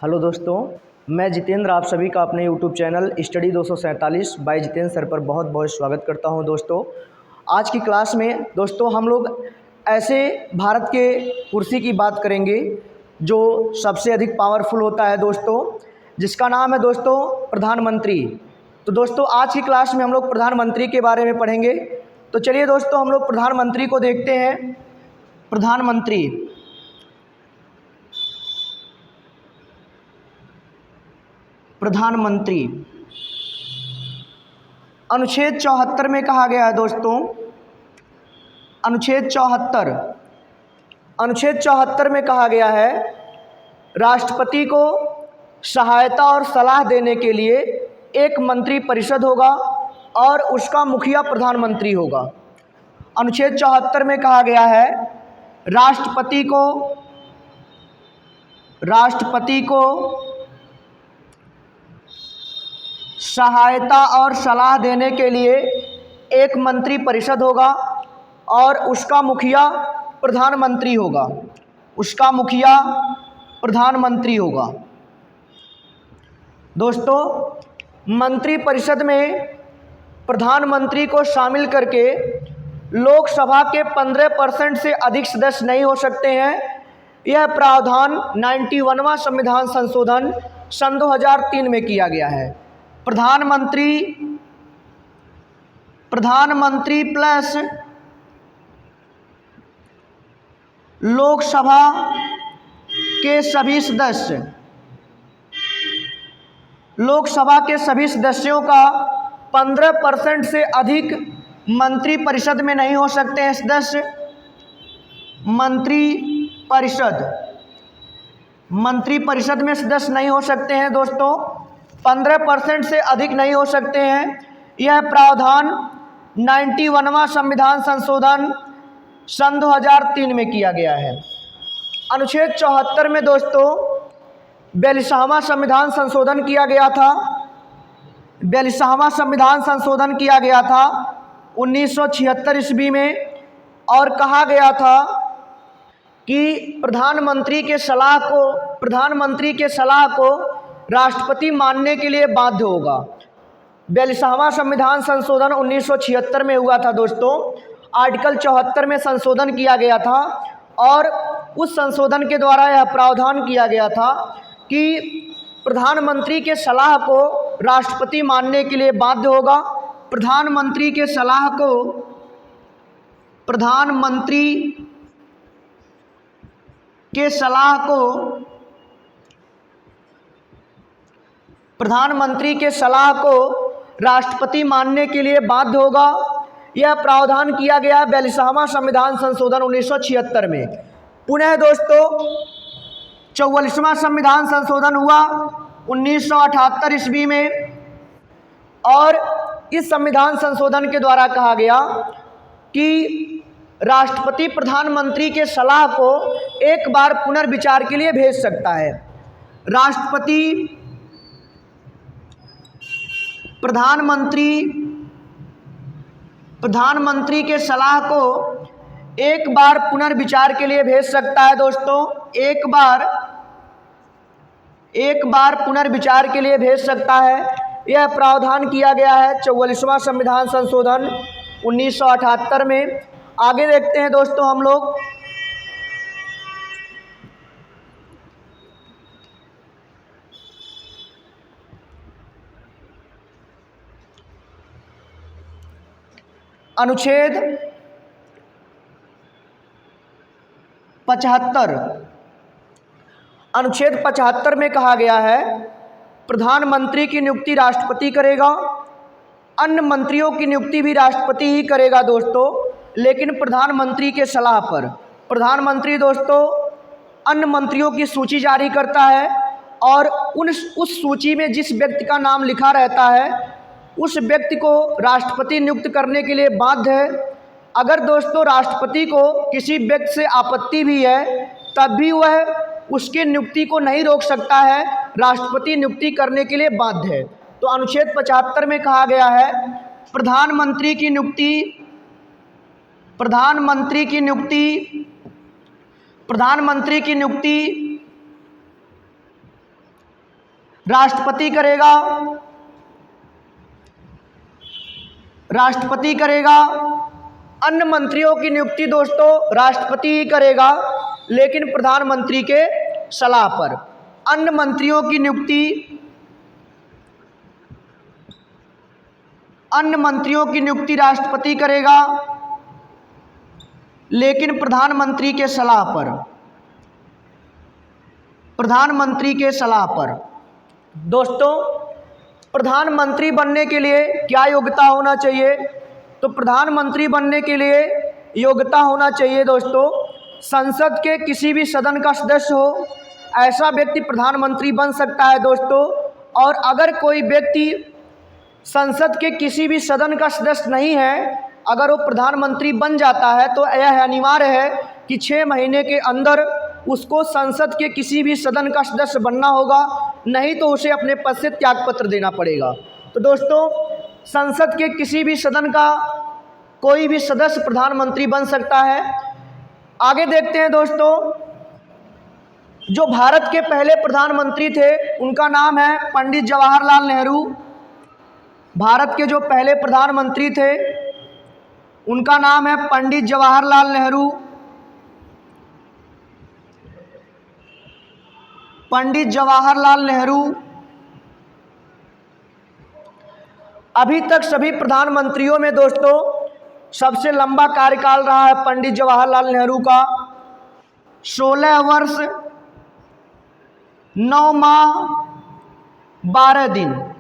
Hello दोस्तों, मैं जितेंद्र आप सभी का अपने YouTube channel study 247 by Jitendra sir पर बहुत बहुत स्वागत करता हूं। दोस्तों, आज की क्लास में दोस्तों हम लोग ऐसे भारत के कुर्सी की बात करेंगे जो सबसे अधिक पावरफुल होता है दोस्तों, जिसका नाम है दोस्तों प्रधानमंत्री। तो दोस्तों आज की क्लास में हम लोग प्रधानमंत्री के बारे में पढ़ेंगे। तो चलिए दोस्तों हम लोग प्रधानमंत्री को देखते हैं। प्रधानमंत्री प्रधानमंत्री अनुच्छेद 74 में कहा गया है दोस्तों, अनुच्छेद 74 में कहा गया है राष्ट्रपति को सहायता और सलाह देने के लिए एक मंत्री परिषद होगा और उसका मुखिया प्रधानमंत्री होगा। अनुच्छेद 74 में कहा गया है राष्ट्रपति को सहायता और सलाह देने के लिए एक मंत्री परिषद होगा और उसका मुखिया प्रधानमंत्री होगा। दोस्तों, मंत्री परिषद में प्रधानमंत्री को शामिल करके लोकसभा के 15% से अधिक सदस्य नहीं हो सकते हैं। यह प्रावधान 91वां संविधान संशोधन सन 2003 में किया गया है। प्रधानमंत्री प्लस लोकसभा के सभी सदस्यों का 15% से अधिक मंत्री परिषद में नहीं हो सकते हैं सदस्य। मंत्री परिषद में सदस्य नहीं हो सकते हैं दोस्तों, 15% से अधिक नहीं हो सकते हैं। यह प्रावधान 91वां संविधान संशोधन सन 2003 में किया गया है। अनुच्छेद 74 में दोस्तों 42वां संविधान संशोधन किया गया था। 42वां संविधान संशोधन किया गया था 1976 ईस्वी में, और कहा गया था कि प्रधानमंत्री के सलाह को राष्ट्रपति मानने के लिए बाध्य होगा। 42वां संविधान संशोधन 1976 में हुआ था दोस्तों। आर्टिकल 74 में संशोधन किया गया था और उस संशोधन के द्वारा यह प्रावधान किया गया था कि प्रधानमंत्री के सलाह को राष्ट्रपति मानने के लिए बाध्य होगा। प्रधानमंत्री के सलाह को राष्ट्रपति मानने के लिए बाध्य होगा। यह प्रावधान किया गया 42वां संविधान संशोधन 1976 में। पुनः दोस्तों 44वां संविधान संशोधन हुआ 1978 ईस्वी में, और इस संविधान संशोधन के द्वारा कहा गया कि राष्ट्रपति प्रधानमंत्री के सलाह को एक बार पुनर्विचार के लिए भेज सकता है। राष्ट्रपति प्रधानमंत्री के सलाह को एक बार पुनर्विचार के लिए भेज सकता है दोस्तों। एक बार पुनर्विचार के लिए भेज सकता है। यह प्रावधान किया गया है 44वां संविधान संशोधन 1978 में। आगे देखते हैं दोस्तों हम लोग अनुच्छेद 75 में कहा गया है प्रधानमंत्री की नियुक्ति राष्ट्रपति करेगा। अन्य मंत्रियों की नियुक्ति भी राष्ट्रपति ही करेगा दोस्तों, लेकिन प्रधानमंत्री के सलाह पर। प्रधानमंत्री दोस्तों अन्य मंत्रियों की सूची जारी करता है और उस सूची में जिस व्यक्ति का नाम लिखा रहता है उस व्यक्ति को राष्ट्रपति नियुक्त करने के लिए बाध्य है। अगर दोस्तों राष्ट्रपति को किसी व्यक्ति से आपत्ति भी है तब भी वह उसकी नियुक्ति को नहीं रोक सकता है, राष्ट्रपति नियुक्ति करने के लिए बाध्य है। तो अनुच्छेद 75 में कहा गया है प्रधानमंत्री की नियुक्ति राष्ट्रपति करेगा, राष्ट्रपति करेगा। अन्य मंत्रियों की नियुक्ति दोस्तों राष्ट्रपति ही करेगा, लेकिन प्रधानमंत्री के सलाह पर। अन्य मंत्रियों की नियुक्ति, अन्य मंत्रियों की नियुक्ति राष्ट्रपति करेगा, लेकिन प्रधानमंत्री के सलाह पर, प्रधानमंत्री के सलाह पर। दोस्तों प्रधानमंत्री बनने के लिए क्या योग्यता होना चाहिए? तो प्रधानमंत्री बनने के लिए योग्यता होना चाहिए दोस्तों, संसद के किसी भी सदन का सदस्य हो, ऐसा व्यक्ति प्रधानमंत्री बन सकता है दोस्तों। और अगर कोई व्यक्ति संसद के किसी भी सदन का सदस्य नहीं है, अगर वो प्रधानमंत्री बन जाता है तो यह अनिवार्य है कि 6 महीने के अंदर उसको संसद के किसी भी सदन का सदस्य बनना होगा, नहीं तो उसे अपने पद से त्यागपत्र देना पड़ेगा। तो दोस्तों संसद के किसी भी सदन का कोई भी सदस्य प्रधानमंत्री बन सकता है। आगे देखते हैं दोस्तों, जो भारत के पहले प्रधानमंत्री थे उनका नाम है पंडित जवाहरलाल नेहरू। भारत के जो पहले प्रधानमंत्री थे उनका नाम है पंडित जवाहरलाल नेहरू। पंडित जवाहरलाल नेहरू। अभी तक सभी प्रधानमंत्रियों में दोस्तों सबसे लंबा कार्यकाल रहा है पंडित जवाहरलाल नेहरू का, 16 वर्ष 9 माह 12 दिन।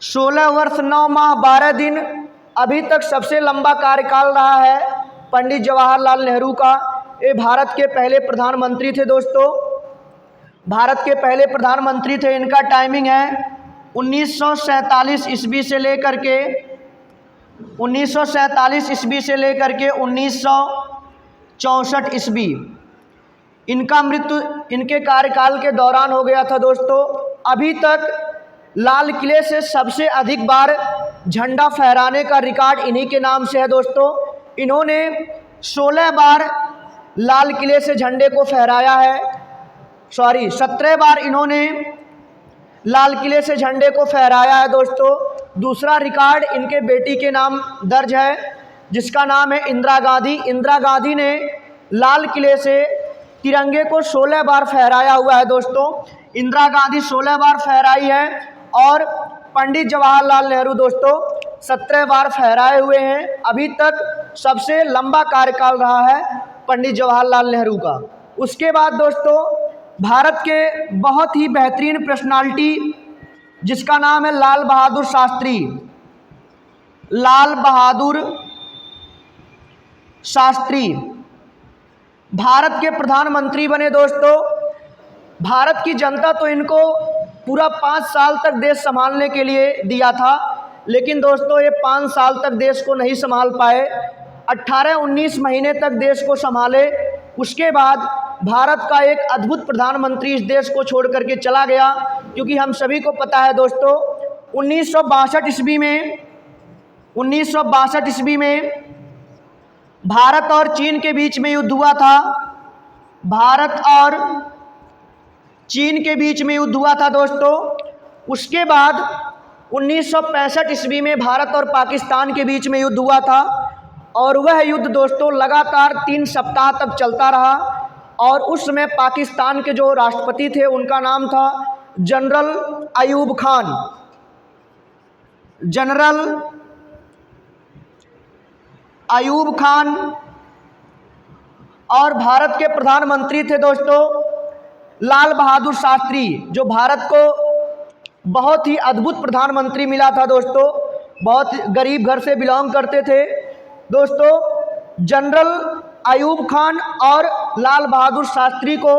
16 वर्ष 9 माह 12 दिन अभी तक सबसे लंबा कार्यकाल रहा है पंडित जवाहरलाल नेहरू का। ये भारत के पहले प्रधानमंत्री थे दोस्तों, भारत के पहले प्रधानमंत्री थे। इनका टाइमिंग है 1947 ईस्वी से लेकर के 1947 ईस्वी से लेकर के 1964 ईस्वी। इनका मृत्यु इनके कार्यकाल के दौरान हो गया था दोस्तों। अभी तक लाल किले से सबसे अधिक बार झंडा फहराने का रिकॉर्ड इन्हीं के नाम से है दोस्तों। इन्होंने 16 बार लाल किले से झंडे को फहराया है, 17 बार इन्होंने लाल किले से झंडे को फहराया है दोस्तों। दूसरा रिकॉर्ड इनके बेटी के नाम दर्ज है, जिसका नाम है इंदिरा गांधी। इंदिरा गांधी ने लाल किले से तिरंगे को 16 बार फहराया हुआ है दोस्तों। इंदिरा गांधी 16 बार फहराई है और पंडित जवाहरलाल नेहरू दोस्तों 17 बार फहराए हुए हैं। अभी तक सबसे लंबा कार्यकाल रहा है पंडित जवाहरलाल नेहरू का। उसके बाद दोस्तों भारत के बहुत ही बेहतरीन पर्सनालिटी जिसका नाम है लाल बहादुर शास्त्री। लाल बहादुर शास्त्री भारत के प्रधानमंत्री बने दोस्तों। भारत की जनता तो इनको पूरा 5 साल तक देश संभालने के लिए दिया था, लेकिन दोस्तों ये 5 साल तक देश को नहीं संभाल पाए। 18-19 महीने तक देश को संभाले। उसके बाद भारत का एक अद्भुत प्रधानमंत्री इस देश को छोड़ करके चला गया, क्योंकि हम सभी को पता है दोस्तों 1962 ईस्वी में भारत और चीन के बीच में युद्ध हुआ था। भारत और चीन के बीच में युद्ध हुआ था दोस्तों। उसके बाद 1965 ईस्वी में भारत और पाकिस्तान के बीच में युद्ध हुआ था, और वह युद्ध दोस्तों लगातार 3 सप्ताह तक चलता रहा। और उस समय पाकिस्तान के जो राष्ट्रपति थे उनका नाम था जनरल अयूब खान। जनरल अयूब खान। और भारत के प्रधानमंत्री थे दोस्तों लाल बहादुर शास्त्री, जो भारत को बहुत ही अद्भुत प्रधानमंत्री मिला था दोस्तों। बहुत गरीब घर से बिलोंग करते थे दोस्तों। जनरल अयूब खान और लाल बहादुर शास्त्री को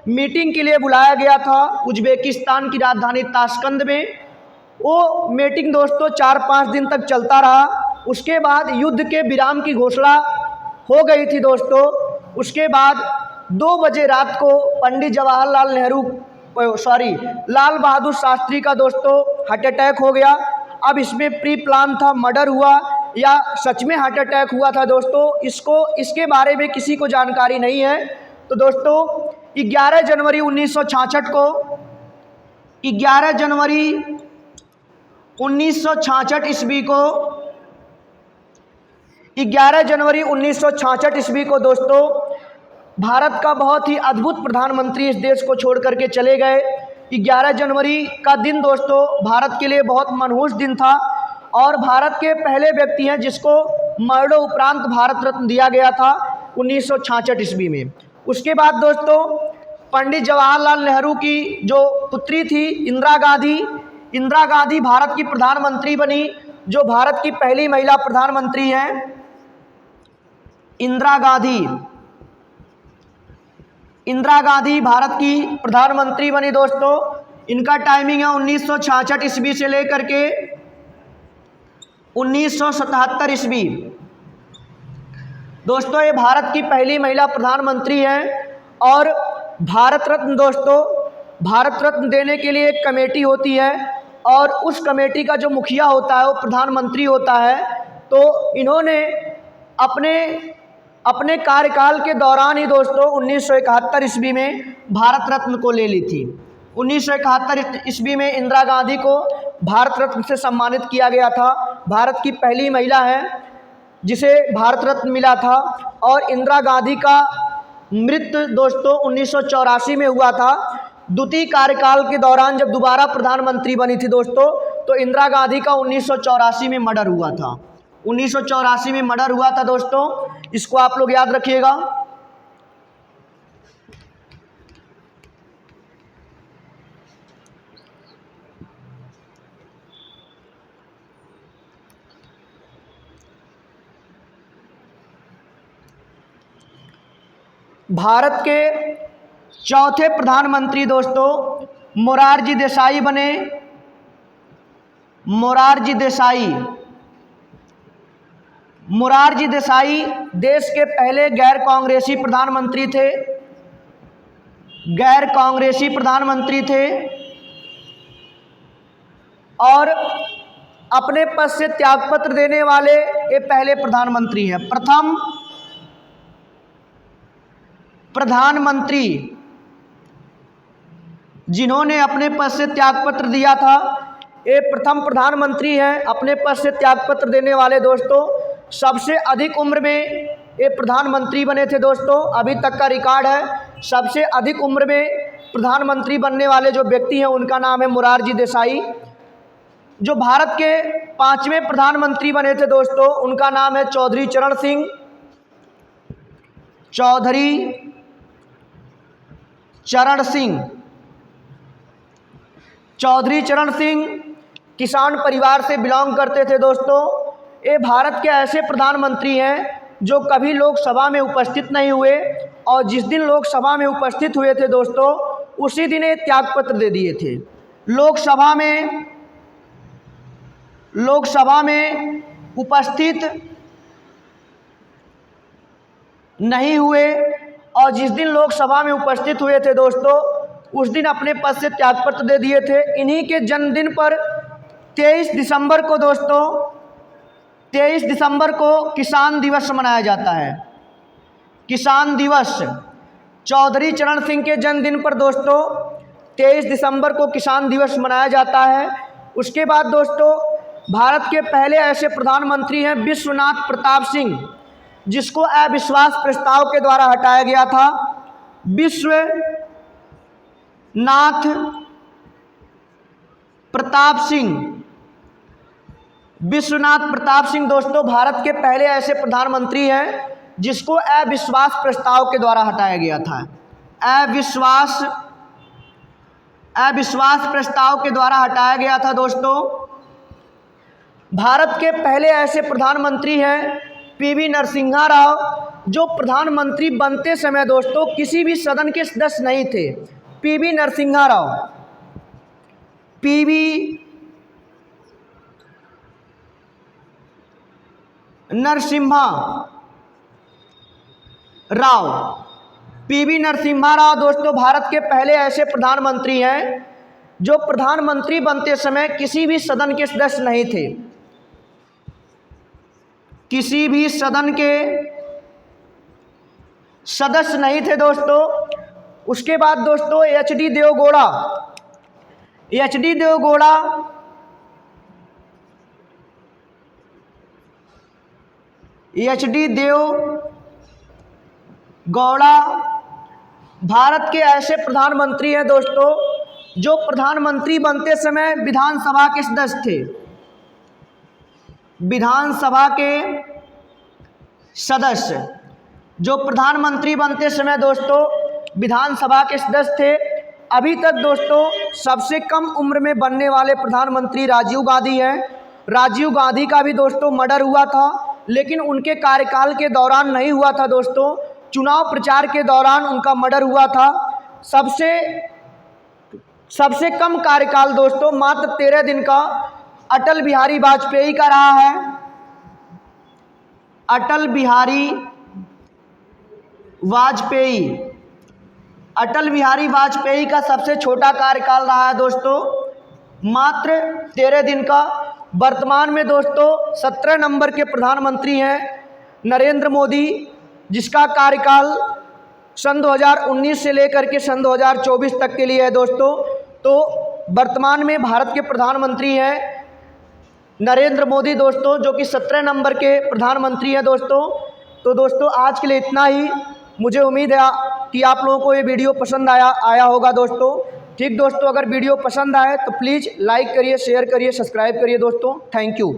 मीटिंग के लिए बुलाया गया था उज्बेकिस्तान की राजधानी ताशकंद में। वो मीटिंग दोस्तों 4-5 दिन तक चलता रहा। उसके बाद युद्ध के विराम की घोषणा हो गई थी दोस्तों। उसके बाद 2 बजे रात को पंडित जवाहरलाल नेहरू लाल बहादुर शास्त्री का दोस्तों हार्ट अटैक हो गया। अब इसमें प्री प्लान था, मर्डर हुआ या सच में हार्ट अटैक हुआ था दोस्तों, इसके बारे में किसी को जानकारी नहीं है। तो दोस्तों 11 जनवरी 1966 को 11 जनवरी 1966 ईस्वी को 11 जनवरी 1966 ईस्वी को दोस्तों भारत का बहुत ही अद्भुत प्रधानमंत्री इस देश को छोड़ करके चले गए। 11 जनवरी का दिन दोस्तों भारत के लिए बहुत मनहूस दिन था और भारत के पहले व्यक्ति हैं जिसको मरणोपरांत भारत रत्न दिया गया था 1966 ईस्वी में। उसके बाद दोस्तों पंडित जवाहरलाल नेहरू की जो पुत्री थी इंदिरा गांधी भारत की प्रधानमंत्री बनी, जो भारत की पहली महिला प्रधानमंत्री हैं इंदिरा गांधी भारत की प्रधानमंत्री बनी दोस्तों। इनका टाइमिंग है 1966 ईस्वी से लेकर के 1977 ईस्वी। दोस्तों ये भारत की पहली महिला प्रधानमंत्री हैं और भारत रत्न दोस्तों, भारत रत्न देने के लिए एक कमेटी होती है और उस कमेटी का जो मुखिया होता है वो प्रधानमंत्री होता है। तो इन्होंने अपने कार्यकाल के दौरान ही दोस्तों 1971 ईस्वी में भारत रत्न को ले ली थी। 1971 ईस्वी में इंदिरा गांधी को भारत रत्न से सम्मानित किया गया था। भारत की पहली महिला है जिसे भारत रत्न मिला था और इंदिरा गांधी का मृत्यु दोस्तों 1984 में हुआ था। द्वितीय कार्यकाल के दौरान जब दोबारा प्रधानमंत्री बनी थी दोस्तों तो इंदिरा गांधी का 1984 में मर्डर हुआ था। 1984 में मर्डर हुआ था दोस्तों, इसको आप लोग याद रखिएगा। भारत के चौथे प्रधानमंत्री दोस्तों मोरारजी देसाई बने। मोरारजी देसाई देश के पहले गैर कांग्रेसी प्रधानमंत्री थे और अपने पद से त्यागपत्र देने वाले ये पहले प्रधानमंत्री हैं। प्रथम प्रधानमंत्री जिन्होंने अपने पद से त्यागपत्र दिया था, ये प्रथम प्रधानमंत्री हैं अपने पद से त्यागपत्र देने वाले दोस्तों। सबसे अधिक उम्र में ये प्रधानमंत्री बने थे दोस्तों, अभी तक का रिकॉर्ड है। सबसे अधिक उम्र में प्रधानमंत्री बनने वाले जो व्यक्ति हैं उनका नाम है मोरारजी देसाई। जो भारत के 5वें प्रधानमंत्री बने थे दोस्तों उनका नाम है चौधरी चरण सिंह किसान परिवार से बिलोंग करते थे दोस्तों। ये भारत के ऐसे प्रधानमंत्री हैं जो कभी लोकसभा में उपस्थित नहीं हुए और जिस दिन लोकसभा में उपस्थित हुए थे दोस्तों उसी दिन ये त्यागपत्र दे दिए थे। लोकसभा में उपस्थित नहीं हुए और जिस दिन लोकसभा में उपस्थित हुए थे दोस्तों उस दिन अपने पद से त्यागपत्र दे दिए थे। इन्हीं के जन्मदिन पर 23 दिसंबर को किसान दिवस मनाया जाता है। किसान दिवस चौधरी चरण सिंह के जन्मदिन पर दोस्तों 23 दिसंबर को किसान दिवस मनाया जाता है। उसके बाद दोस्तों भारत के पहले ऐसे प्रधानमंत्री हैं विश्वनाथ प्रताप सिंह, जिसको अविश्वास प्रस्ताव के द्वारा हटाया गया था। विश्वनाथ प्रताप सिंह दोस्तों भारत के पहले ऐसे प्रधानमंत्री हैं जिसको अविश्वास प्रस्ताव के द्वारा हटाया गया था। अविश्वास प्रस्ताव के द्वारा हटाया गया था दोस्तों। भारत के पहले ऐसे प्रधानमंत्री हैं पीवी नरसिम्हा राव, जो प्रधानमंत्री बनते समय दोस्तों किसी भी सदन के सदस्य नहीं थे। पीवी नरसिम्हा राव दोस्तों भारत के पहले ऐसे प्रधानमंत्री हैं जो प्रधानमंत्री बनते समय किसी भी सदन के सदस्य नहीं थे। किसी भी सदन के सदस्य नहीं थे दोस्तों। उसके बाद दोस्तों H D H D. Deve Gowda, H D. Deve Gowda Bharat के ऐसे प्रधानमंत्री हैं दोस्तों जो प्रधानमंत्री बनते समय विधानसभा के सदस्य थे। विधानसभा के सदस्य जो प्रधानमंत्री बनते समय दोस्तों विधानसभा के सदस्य थे। अभी तक दोस्तों सबसे कम उम्र में बनने वाले प्रधानमंत्री राजीव गांधी हैं। राजीव गांधी का भी दोस्तों मर्डर हुआ था, लेकिन उनके कार्यकाल के दौरान नहीं हुआ था दोस्तों, चुनाव प्रचार के दौरान उनका मर्डर हुआ था। सबसे कम कार्यकाल दोस्तों मात्र 13 दिन का अटल बिहारी वाजपेयी का रहा है। अटल बिहारी वाजपेयी का सबसे छोटा कार्यकाल रहा है दोस्तों, मात्र 13 दिन का। वर्तमान में दोस्तों 17 नंबर के प्रधानमंत्री हैं नरेंद्र मोदी, जिसका कार्यकाल सन 2019 से लेकर के सन 2024 तक के लिए है दोस्तों। तो वर्तमान में भारत के प्रधानमंत्री हैं नरेंद्र मोदी दोस्तों, जो कि 17 नंबर के प्रधानमंत्री हैं दोस्तों। तो दोस्तों आज के लिए इतना ही। मुझे उम्मीद है कि आप लोगों को ये वीडियो पसंद आया होगा दोस्तों। ठीक दोस्तों, अगर वीडियो पसंद आए तो प्लीज़ लाइक करिए, शेयर करिए, सब्सक्राइब करिए दोस्तों। Thank you.